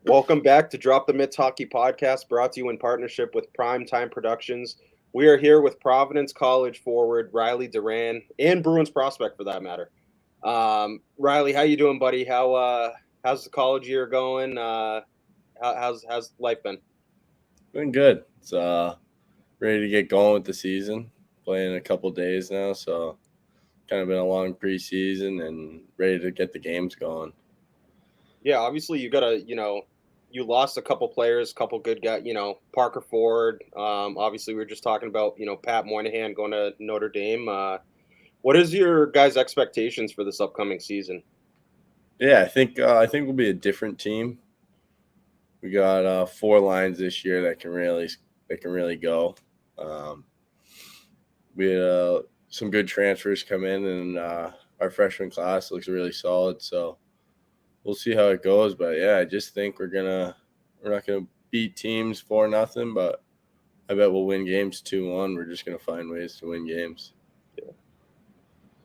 Welcome back to Drop the Mitts Hockey Podcast, brought to you in partnership with Prime Time Productions. We are here with Providence College forward Riley Duran and Bruins prospect for that matter. Riley, how you doing, buddy? How's the college year going? How's life been? Been good. It's ready to get going with the season. Playing a couple days now, so kind of been a long preseason and ready to get the games going. Yeah, obviously you gotta, you lost a couple players, couple good guys, Parker Ford. Obviously we were just talking about, Pat Moynihan going to Notre Dame. What is your guys' expectations for this upcoming season? Yeah, I think we'll be a different team. We got four lines this year that can really go. Um, we had some good transfers come in, and our freshman class looks really solid. So we'll see how it goes. But yeah, I just think we're not gonna beat teams for nothing, but I bet we'll win games 2-1. We're just gonna find ways to win games.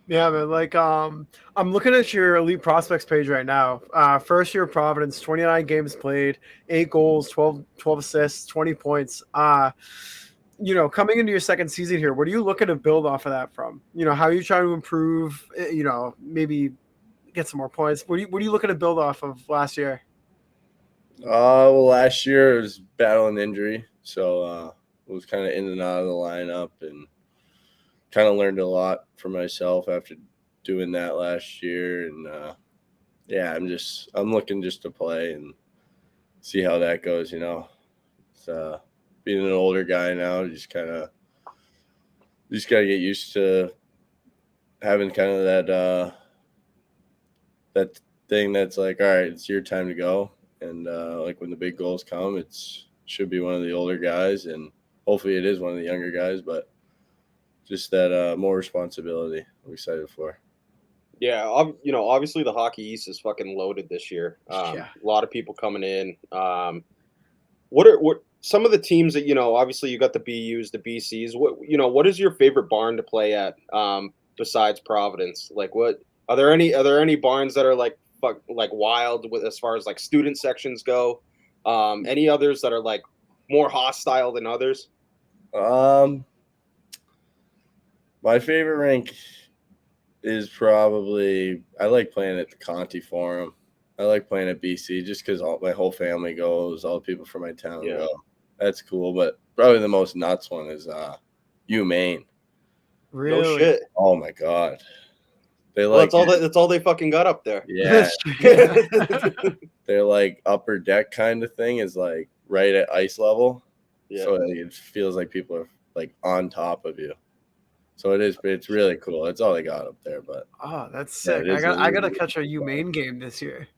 Yeah, man. I'm looking at your elite prospects page right now. First year Providence, 29 games played, 8 goals, 12 assists, 20 points. Coming into your second season here, what are you looking to build off of that from? How are you trying to improve? Maybe get some more points. What are you looking to build off of last year? Well, last year it was battling injury, so it was kind of in and out of the lineup, and kind of learned a lot for myself after doing that last year. And yeah, I'm looking just to play and see how that goes. It's, being an older guy now, just gotta get used to having kind of that thing that's like, all right, it's your time to go. And like when the big goals come, should be one of the older guys, and hopefully it is one of the younger guys. But just that more responsibility I'm excited for. Yeah, obviously the Hockey East is fucking loaded this year. Yeah. A lot of people coming in. What some of the teams that Obviously, you got the BUs, the BCs. What is your favorite barn to play at? Besides Providence, like what are there any barns that are like wild with as far as like student sections go? Any others that are like more hostile than others? Um, my favorite rink is probably I like playing at the Conti Forum. I like playing at BC just because my whole family goes, all the people from my town Yeah. go. That's cool, but probably the most nuts one is UMaine. No Really? shit. Oh my god, they Well, like that's all they fucking got up there. yeah, That's true. Yeah. their like upper deck kind of thing is like right at ice level, Yeah. so it feels like people are like on top of you. So it's really cool. That's all they got up there, but Oh, that's yeah, sick. it I is a got I really, gotta really catch a cool bar. UMaine game this year.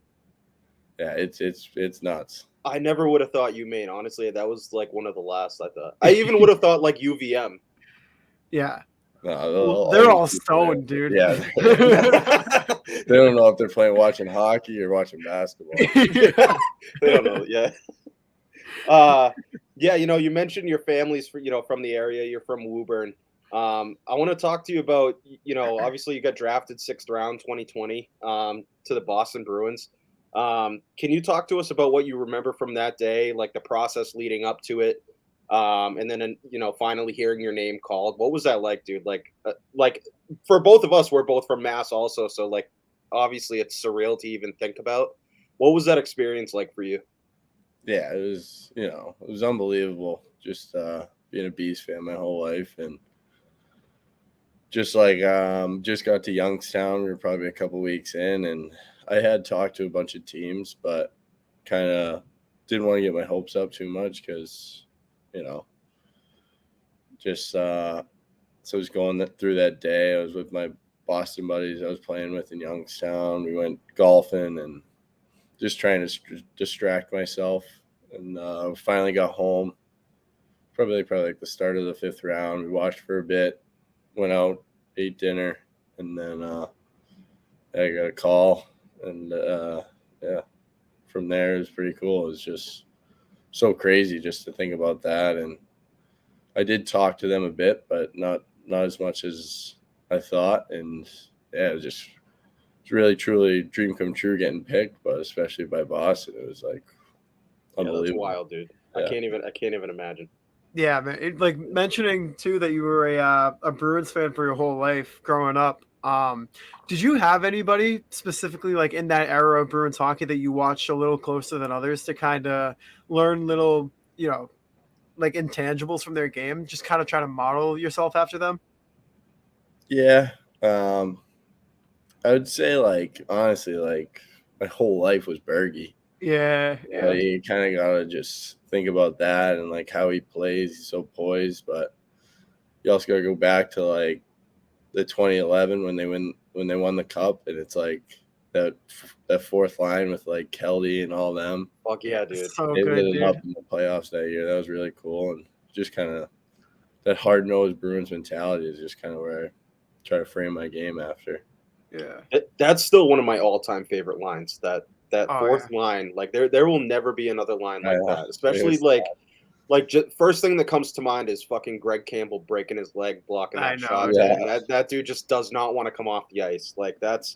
Yeah, it's nuts. I never would have thought UMaine. Honestly, that was like one of the last I thought. I even would have thought like UVM. Yeah. No, Well, they'll they're always all be there. stoned, dude. Yeah, they don't know if they're playing watching hockey or watching basketball. Yeah, they don't know. Yeah. Uh, yeah. You mentioned your family's from the area. You're from Woburn. I want to talk to you about obviously you got drafted 6th round 2020 to the Boston Bruins. Can you talk to us about what you remember from that day, like the process leading up to it, and then finally hearing your name called? What was that like, dude? Like for both of us, we're both from Mass, also, so like obviously it's surreal to even think about. What was that experience like for you? Yeah, it was unbelievable. Just being a Bees fan my whole life, and just got to Youngstown. We were probably a couple weeks in, and I had talked to a bunch of teams, but kind of didn't want to get my hopes up too much because you know just so I was going through that day. I was with my Boston buddies I was playing with in Youngstown. We went golfing and just trying to distract myself. And finally got home. Probably like the start of the 5th round. We watched for a bit, went out, ate dinner, and then I got a call. And yeah, from there it was pretty cool. It was just so crazy just to think about that. And I did talk to them a bit, but not as much as I thought. And yeah, it's really truly dream come true getting picked, but especially by Boston, it was like, Yeah, that's unbelievable. wild, dude. Yeah. I can't even imagine. Yeah, man. Like mentioning too that you were a Bruins fan for your whole life growing up. Did you have anybody specifically like in that era of Bruins hockey that you watched a little closer than others to kind of learn little, like intangibles from their game? Just kind of try to model yourself after them. Yeah. I would say like honestly, like my whole life was Bergie. Yeah, yeah. You kind of gotta just think about that and like how he plays. He's so poised, but you also gotta go back to like the 2011 when they won the cup, and it's like that fourth line with like Kelly and all them. Fuck yeah, dude. So They lit good, it up dude. in the playoffs that year. That was really cool, and just kind of that hard nosed Bruins mentality is just kind of where I try to frame my game after. Yeah. That's still one of my all-time favorite lines. That Oh fourth yeah. line, like there will never be another line like that. It Especially was, like just, first thing that comes to mind is fucking Greg Campbell breaking his leg blocking I that know, shot, yeah, man. That dude just does not want to come off the ice. Like that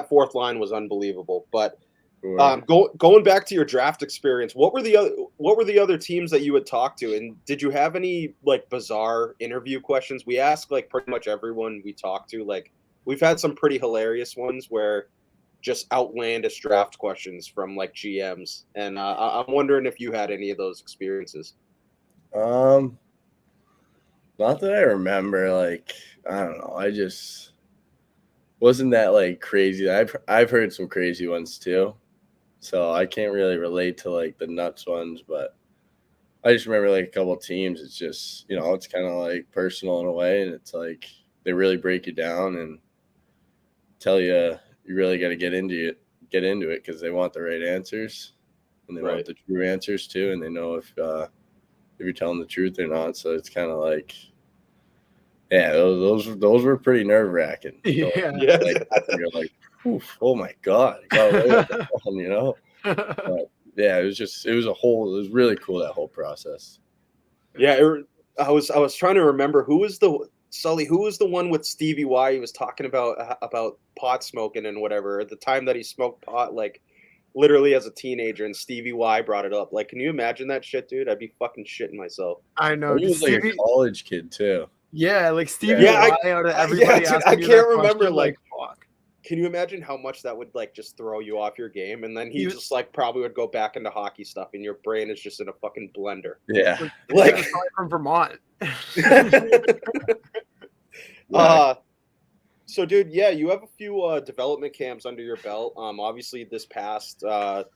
fourth line was unbelievable. But sure. going back to your draft experience, what were the other teams that you had talked to, and did you have any like bizarre interview questions? We ask like pretty much everyone we talk to. Like we've had some pretty hilarious ones where just outlandish draft questions from like GMs, and I'm wondering if you had any of those experiences. Um, not that I remember. Like I don't know. I just wasn't that like crazy. I've heard some crazy ones too, so I can't really relate to like the nuts ones. But I just remember like a couple of teams. It's just it's kind of like personal in a way, and it's like they really break you down and tell you you really got to get into it because they want the right answers and they want Right. the true answers too, and they know if you're telling the truth or not. So it's kind of like, yeah, those were pretty nerve wracking. Yeah. Yeah. Like you're like, oof, oh my god, I got away with that one. But yeah, it was really cool, that whole process. Yeah, I was trying to remember who was the Sully. Who was the one with Stevie Y? He was talking about pot smoking and whatever at the time that he smoked pot, like literally as a teenager, and Stevie Y brought it up. Like, can you imagine that shit, dude? I'd be fucking shitting myself. I I know. think it Just was like a Stevie. college kid too. Yeah, like Stevie Yeah, Yeah, Y out of yeah, everybody dude, I asking you can't that remember. question, Like, like fuck. can you imagine how much that would like just throw you off your game? And then he He was just like probably would go back into hockey stuff, and your brain is just in a fucking blender. yeah, like he Like, was probably from Vermont. yeah. uh, So, dude, yeah, you have a few development camps under your belt. Obviously, this past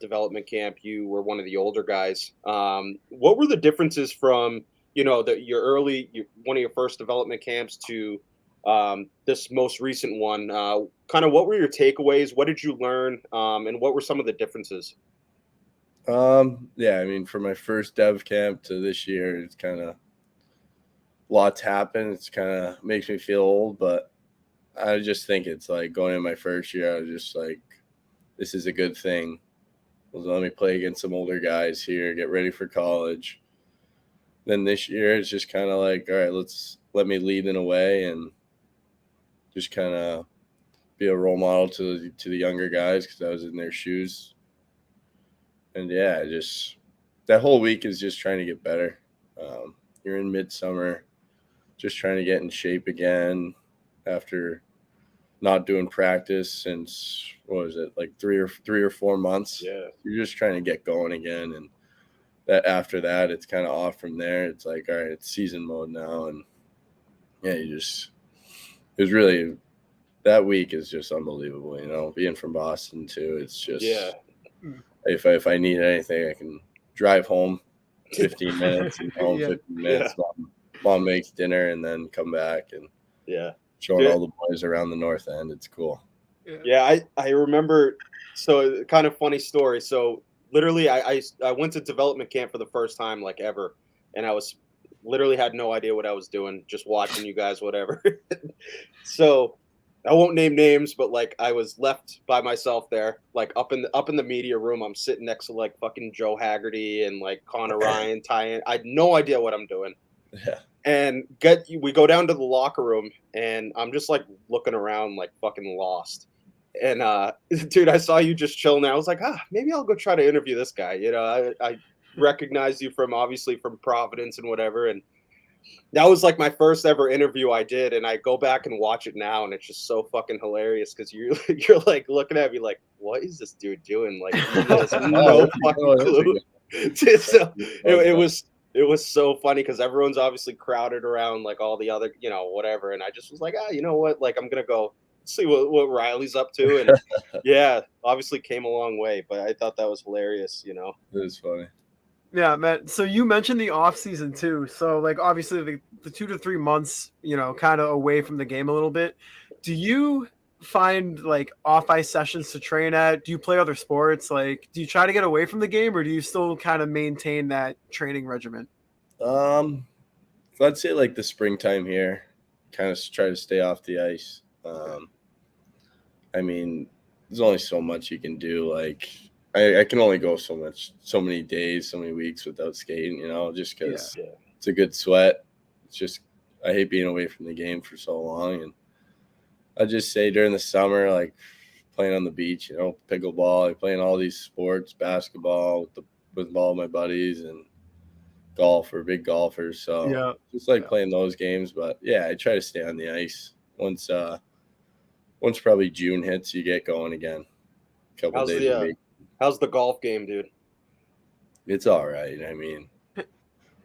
development camp, you were one of the older guys. What were the differences from one of your first development camps to this most recent one? Kind of, what were your takeaways? What did you learn? And what were some of the differences? Yeah, I mean, from my first dev camp to this year, it's kind of lots happened. It's kind of makes me feel old, but I just think it's like going in my first year, I was just like, this is a good thing. Let me play against some older guys here, get ready for college. Then this year, it's just kind of like, all right, let me lead in a way and just kind of be a role model to the younger guys because I was in their shoes. And yeah, just that whole week is just trying to get better. You're in midsummer, just trying to get in shape again after not doing practice since what was it, like 3 or 4 months. Yeah. You're just trying to get going again, and that after that it's kind of off from there. It's like, all right, it's season mode now. And yeah, it was really, that week is just unbelievable, being from Boston too. It's just, Yeah. if I need anything, I can drive home 15 minutes and home Yeah. 15 minutes. Mom makes dinner and then come back and Yeah. showing Dude, all the boys around the north end. It's cool. Yeah, I remember. So kind of funny story. So literally, I went to development camp for the first time like ever, and I was literally had no idea what I was doing, just watching you guys, whatever. So I won't name names, but like I was left by myself there, like up in the media room. I'm sitting next to like fucking Joe Haggerty and like Connor Ryan, Tyan. I had no idea what I'm doing. Yeah. And we go down to the locker room, and I'm just like looking around like fucking lost. And dude, I saw you just chilling there. I was like, maybe I'll go try to interview this guy. I recognized you from obviously from Providence and whatever, and that was like my first ever interview I did, and I go back and watch it now, and it's just so fucking hilarious because you're like looking at me like, what is this dude doing? Like he has Oh, no fucking that's a clue. So it was so funny because everyone's obviously crowded around like all the other, whatever, and I just was like, you know what? Like I'm gonna go see what Riley's up to, and yeah, obviously came a long way, but I thought that was hilarious. It is funny. Yeah, man. So you mentioned the off season too. So like obviously the 2 to 3 months, kind of away from the game a little bit. Do you find like off ice sessions to train at? Do you play other sports? Like, do you try to get away from the game, or do you still kind of maintain that training regimen? So I'd say like the springtime here, kind of try to stay off the ice. I mean, there's only so much you can do. Like I can only go so many days, so many weeks without skating, just because Yeah. it's a good sweat. It's just, I hate being away from the game for so long. And I just say during the summer, like playing on the beach, pickleball, like playing all these sports, basketball with all my buddies, and golf. We're big golfers. So Yeah. just like playing those games. But yeah, I try to stay on the ice. Once probably June hits, you get going again. A couple days a week. How's the golf game, dude? It's all right. I mean,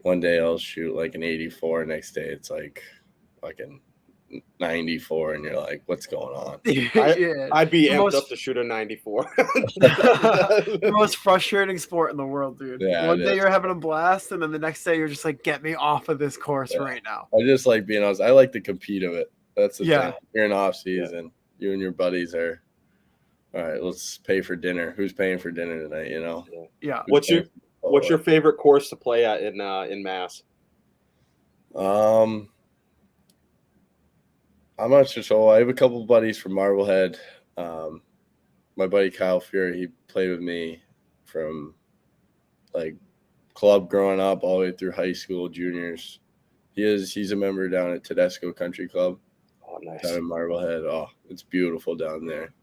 one day I'll shoot like an 84. Next day it's like fucking 94, and you're like, what's going on? I'd be amped up to shoot a 94. The most frustrating sport in the world, dude. Yeah, one day you're having a blast, and then the next day you're just like, get me off of this course right now. I just like being honest. I like the compete of it. That's the thing. You're in off season. You and your buddies are, all right, let's pay for dinner. Who's paying for dinner tonight, Yeah. What's your favorite course to play at in Mass? I'm not sure. So I have a couple of buddies from Marblehead. My buddy Kyle Fury, he played with me from like club growing up all the way through high school, juniors. He's a member down at Tedesco Country Club. Oh, nice. Down in Marblehead. Oh, it's beautiful down there.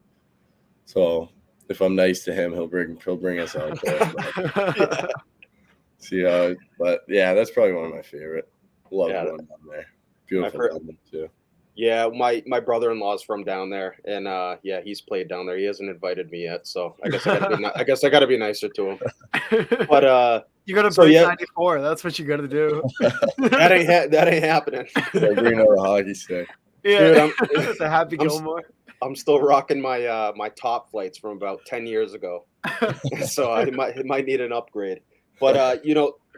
So if I'm nice to him, he'll bring us out there. But yeah, that's probably one of my favorite. Love going down there. Beautiful down there too. Yeah, my brother-in-law's from down there, and he's played down there. He hasn't invited me yet, so I guess I gotta be nicer to him. But you gotta break 94. That's what you gotta do. that ain't happening. Bring out a hockey stick. Yeah, dude, it's a Happy Gilmore. I'm still rocking my my top flights from about 10 years ago, so it might need an upgrade. But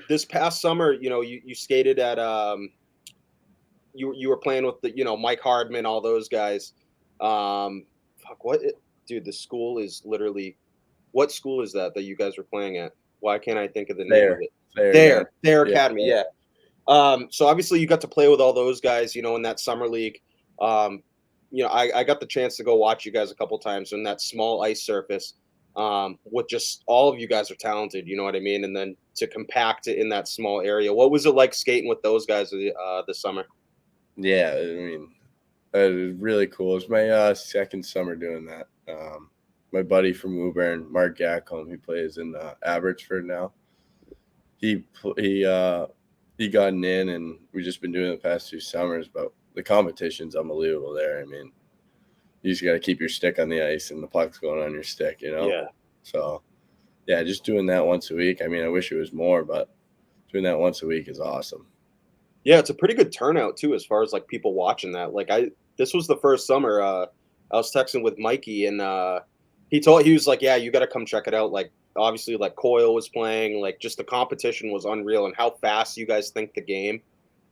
this past summer, you skated at you were playing with the Mike Hardman, all those guys. Dude, the school is literally, what school is that you guys were playing at? Why can't I think of the name of it? Their Academy, yeah. So obviously you got to play with all those guys, in that summer league. I got the chance to go watch you guys a couple times in that small ice surface. With just all of you guys are talented, you know what I mean? And then to compact it in that small area, what was it like skating with those guys this summer? Yeah, I mean, it was really cool. It was my second summer doing that. My buddy from Woburn, Mark Gackholm, he plays in Abbotsford now. He got in, and we've just been doing it the past 2 summers, but the competition's unbelievable there. I mean, you just got to keep your stick on the ice and the puck's going on your stick, Yeah. So, yeah, just doing that once a week. I mean, I wish it was more, but doing that once a week is awesome. Yeah, it's a pretty good turnout too, as far as like people watching that. Like this was the first summer. I was texting with Mikey, and he was like, "Yeah, you got to come check it out." Like obviously, like Coyle was playing. Like just the competition was unreal, and how fast you guys think the game.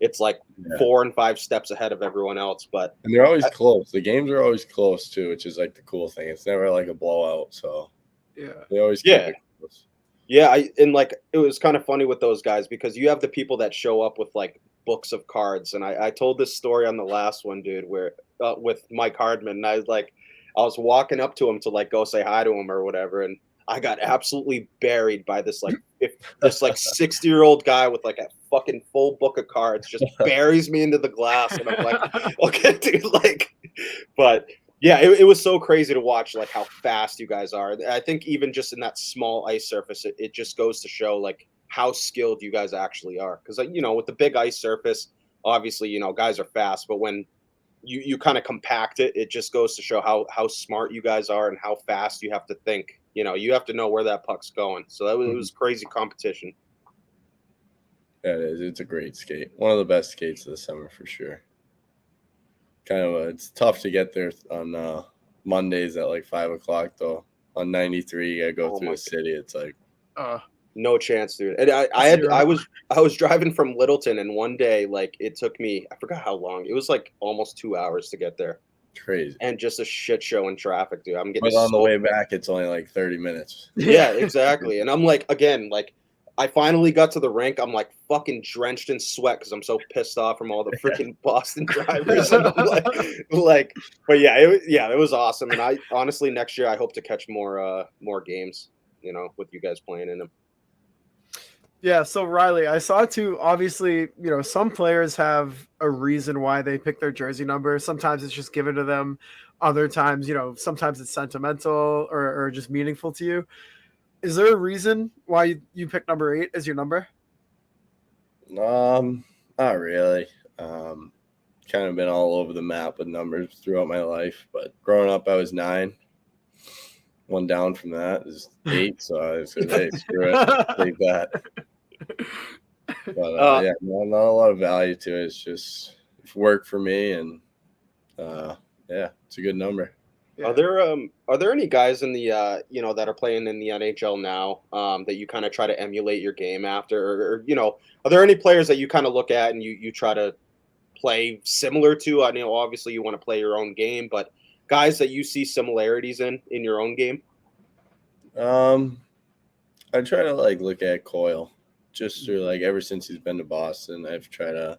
It's like 4 and 5 steps ahead of everyone else, and they're always close. The games are always close too, which is like the cool thing. It's never like a blowout. So they always keep it close. Yeah, it was kind of funny with those guys because you have the people that show up with like books of cards, and I told this story on the last one, dude, where with Mike Hardman, and I was walking up to him to like go say hi to him or whatever, and I got absolutely buried by this like 60-year-old guy with like a fucking full book of cards, just buries me into the glass, and I'm like, okay, dude, like, but Yeah, it was so crazy to watch, like, how fast you guys are. I think even just in that small ice surface, it just goes to show, like, how skilled you guys actually are. Because, like, with the big ice surface, obviously, guys are fast, but when you kinda compact it, it just goes to show how smart you guys are and how fast you have to think. You have to know where that puck's going. So it Mhm. was crazy competition. Yeah, it is. It's a great skate. One of the best skates of the summer for sure. It's tough to get there on Mondays at like 5 o'clock though. On 93, you gotta go Oh through my the city. It's like Uh, No chance, dude. And zero. I was driving from Littleton, and one day, like, it took me, I forgot how long. It was like almost 2 hours to get there, crazy. and just a shit show in traffic, dude. I'm getting But on the so way back, it's only like 30 minutes. Yeah, Yeah. exactly. And I'm like, again, like, I finally got to the rink. I'm like fucking drenched in sweat because I'm so pissed off from all the freaking Boston drivers, and I'm like, but yeah, it was awesome. And I honestly, next year, I hope to catch more games, with you guys playing in them. Yeah, so Riley, I saw too. Obviously, some players have a reason why they pick their jersey number. Sometimes it's just given to them. Other times, sometimes it's sentimental or just meaningful to you. Is there a reason why you pick number 8 as your number? Not really. Um, Kind of been all over the map with numbers throughout my life. But growing up, I was 9. One down from that is 8. So I said, hey, screw it, take that. But Uh, yeah, not a lot of value to it. It's just it's worked for me, and yeah, it's a good number. Yeah. are there any guys in the that are playing in the NHL now that you kind of try to emulate your game after, or are there any players that you kind of look at and you try to play similar to? I know obviously you want to play your own game, but guys that you see similarities in your own game. Um, I try to like look at Coyle just through like ever since he's been to Boston. I've tried to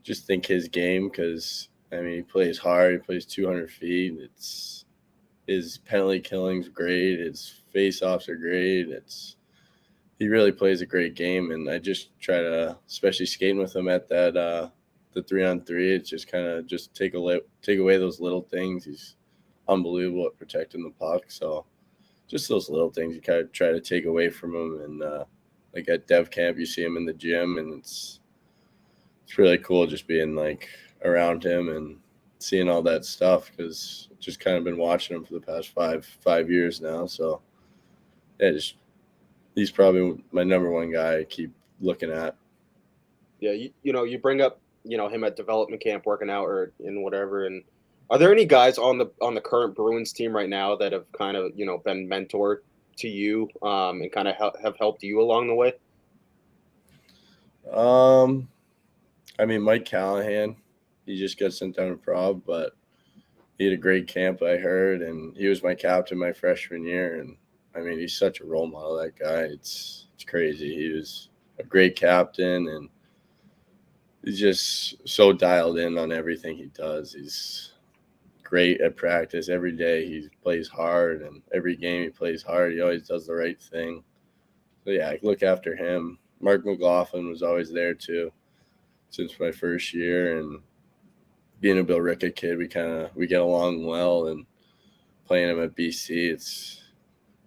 just think his game because I mean he plays hard. He plays 200 feet. It's his penalty killing's great. His face offs are great. He really plays a great game, and I just try to, especially skating with him at that the 3-on-3. It's just kind of just take away those little things. He's unbelievable at protecting the puck. So just those little things you kind of try to take away from him. And like at Dev Camp, you see him in the gym, and it's really cool just being like around him and seeing all that stuff because just kind of been watching him for the past five years now. So yeah, just he's probably my number one guy I keep looking at. Yeah, you bring up him at development camp working out or in whatever. And are there any guys on the current Bruins team right now that have kind of been mentored to you and kind of have helped you along the way? Um, I mean Mike Callahan, he just got sent down to Prob, but he had a great camp I heard, and he was my captain my freshman year. And I mean he's such a role model. That guy, it's crazy. He was a great captain, and he's just so dialed in on everything he does. He's great at practice every day. He plays hard, and every game he plays hard. He always does the right thing. So yeah, I look after him. Mark McLaughlin was always there too since my first year, and being a Bill Ricka kid, we get along well. And playing him at BC,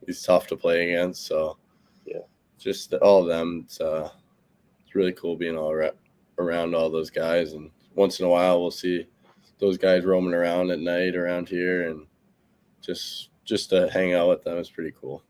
he's tough to play against. So Yeah. just all of them, it's really cool being around all those guys. And once in a while, we'll see those guys roaming around at night around here, and just to hang out with them is pretty cool.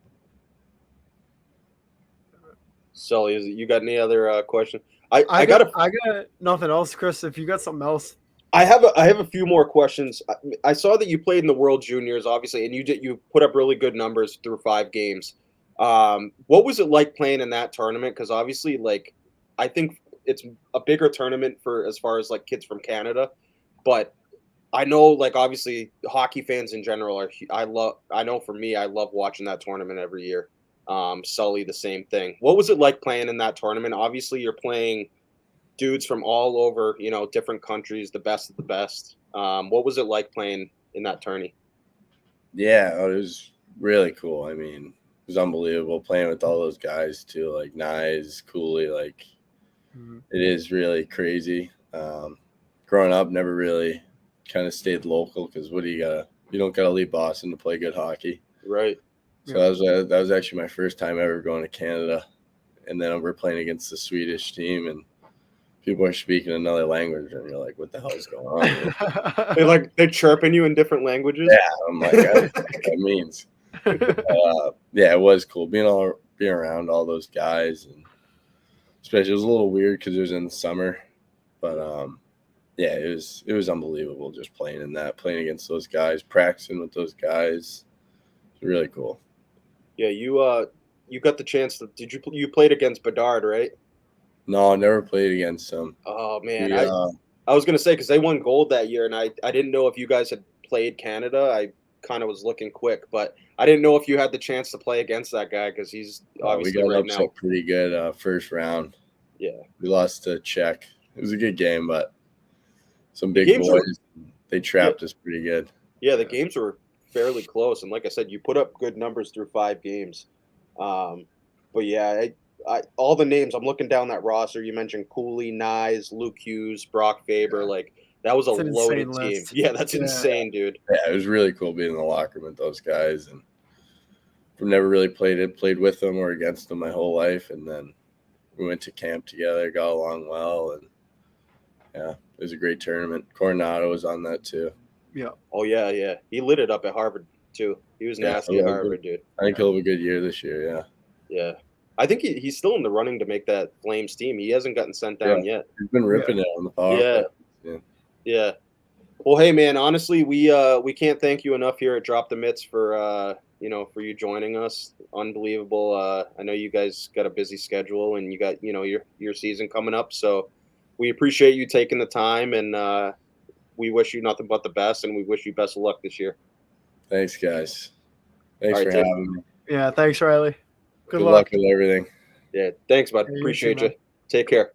Sully, you got any other question? I I I got got a I got nothing else, Chris. If you got something else, I have a few more questions. I saw that you played in the World Juniors, obviously, and you put up really good numbers through 5 games. What was it like playing in that tournament? Because obviously, like, I think it's a bigger tournament for as far as like kids from Canada, but I know, like, obviously, hockey fans in general are. I know for me, I love watching that tournament every year. Sully, the same thing. What was it like playing in that tournament? Obviously, you're playing dudes from all over, different countries, the best of the best. What was it like playing in that tourney? Yeah, it was really cool. I mean, it was unbelievable playing with all those guys too, like Nyes, Cooley. Like Mhm. it is really crazy. Growing up, never really kind of stayed local because what do you got? You don't got to leave Boston to play good hockey. Right. So that was actually my first time ever going to Canada, and then we're playing against the Swedish team, and people are speaking another language, and you're like, "What the hell is going on?" They're chirping you in different languages. Yeah, I'm like, I don't know what that means. Yeah, it was cool being around all those guys, and especially it was a little weird because it was in the summer, but yeah, it was unbelievable just playing playing against those guys, practicing with those guys. It's really cool. Yeah, you got the chance to. You played against Bedard, right? No, I never played against them. Oh man, We, I was gonna say because they won gold that year, and I didn't know if you guys had played Canada. I kind of was looking quick, but I didn't know if you had the chance to play against that guy because he's obviously we got right upset now. pretty good first round. Yeah, We lost to Czech. It was a good game, but some the big games were boys, they trapped us pretty good. yeah, the games were fairly close, and like I said, you put up good numbers through 5 games. But yeah, all the names I'm looking down that roster. You mentioned Cooley, Nyes, Luke Hughes, Brock Faber. Like that was a It's an loaded insane team. list. Yeah, that's Yeah. insane, dude. Yeah, it was really cool being in the locker room with those guys, and I've never really played with them or against them my whole life, and then we went to camp together, got along well, and yeah, it was a great tournament. Coronado was on that too. Yeah. Oh yeah. He lit it up at Harvard too. He was Yeah, nasty at Harvard, dude. I think he'll have a good year this year. Yeah, Yeah. I think he's still in the running to make that Flames team. He hasn't gotten sent down yet. he's been ripping it on the power Yeah. play. Yeah. Well, hey man, honestly, we can't thank you enough here at Drop the Mitts for for you joining us. Unbelievable. I know you guys got a busy schedule and you got, your season coming up, so we appreciate you taking the time, and we wish you nothing but the best, and we wish you best of luck this year. Thanks, guys. Thanks All for right, take- having me. Yeah. Thanks, Riley. Good luck with everything. Yeah, thanks, bud. Yeah, you too, Appreciate man. you. Take care.